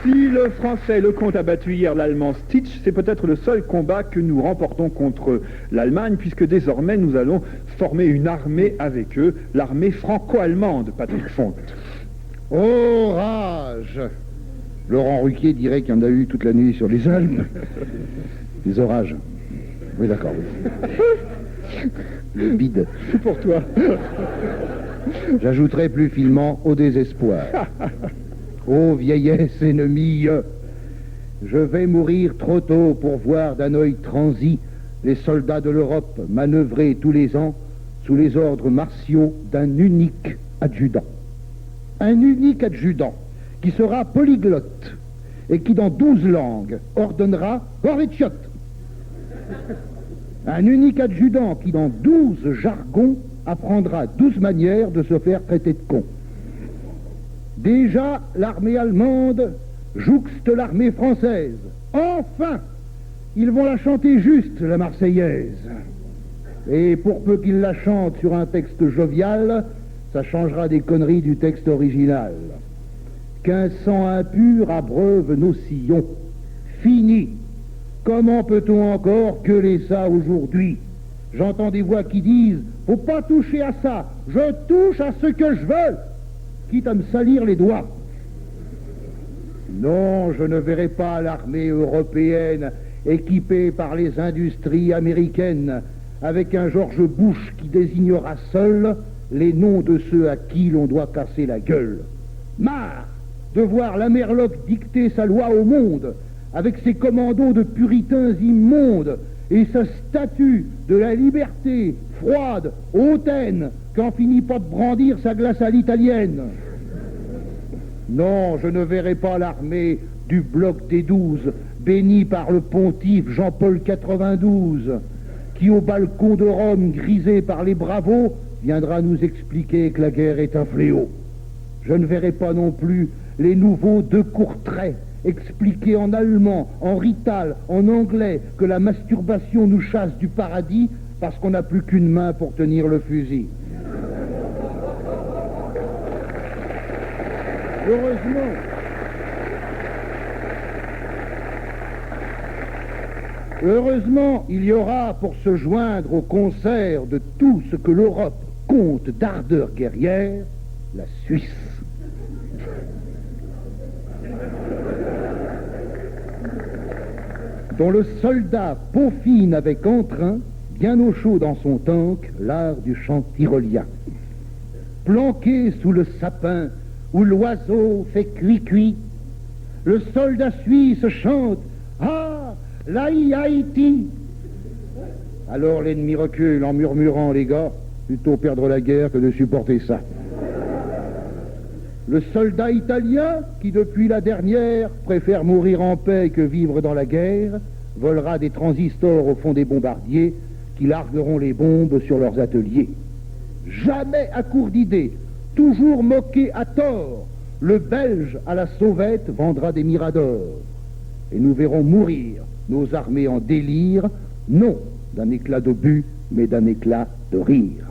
Si le Français Lecomte a battu hier l'Allemand Stitch, c'est peut-être le seul combat que nous remportons contre l'Allemagne, puisque désormais nous allons former une armée avec eux, l'armée franco-allemande, Patrick Fonte. Orage! Laurent Ruquier dirait qu'il y en a eu toute la nuit sur les Alpes. Des orages. Oui, d'accord. Oui. Le bide. C'est pour toi. J'ajouterai plus finement au désespoir. Ô vieillesse ennemie, je vais mourir trop tôt pour voir d'un œil transi les soldats de l'Europe manœuvrer tous les ans sous les ordres martiaux d'un unique adjudant. Un unique adjudant qui sera polyglotte et qui dans 12 langues ordonnera « Horvitchot ». Un unique adjudant qui dans 12 jargons apprendra 12 manières de se faire traiter de con. Déjà, l'armée allemande jouxte l'armée française. Enfin, ils vont la chanter juste, la Marseillaise. Et pour peu qu'ils la chantent sur un texte jovial, ça changera des conneries du texte original. Qu'un sang impur abreuve nos sillons. Fini. Comment peut-on encore gueuler ça aujourd'hui? J'entends des voix qui disent « Faut pas toucher à ça, je touche à ce que je veux !» quitte à me salir les doigts. Non, je ne verrai pas l'armée européenne équipée par les industries américaines avec un George Bush qui désignera seul les noms de ceux à qui l'on doit casser la gueule. Marre de voir l'Amerloc dicter sa loi au monde avec ses commandos de puritains immondes et sa statue de la liberté froide, hautaine, qu'en finit pas de brandir sa glace à l'italienne. Non, je ne verrai pas l'armée du bloc des 12, bénie par le pontife Jean-Paul 92, qui au balcon de Rome, grisé par les bravos, viendra nous expliquer que la guerre est un fléau. Je ne verrai pas non plus les nouveaux de Courtrai expliquer en allemand, en rital, en anglais, que la masturbation nous chasse du paradis parce qu'on n'a plus qu'une main pour tenir le fusil. Heureusement, il y aura pour se joindre au concert de tout ce que l'Europe compte d'ardeur guerrière, la Suisse. Dont le soldat peaufine avec entrain, bien au chaud dans son tank, l'art du chant tyrolien. Planqué sous le sapin où l'oiseau fait cuit-cuit, le soldat suisse chante « Ah, l'Haïti !» Alors l'ennemi recule en murmurant « Les gars, plutôt perdre la guerre que de supporter ça. » Le soldat italien, qui depuis la dernière préfère mourir en paix que vivre dans la guerre, volera des transistors au fond des bombardiers qui largueront les bombes sur leurs ateliers. Jamais à court d'idées, toujours moqué à tort, le Belge à la sauvette vendra des miradors. Et nous verrons mourir nos armées en délire, non d'un éclat d'obus, mais d'un éclat de rire.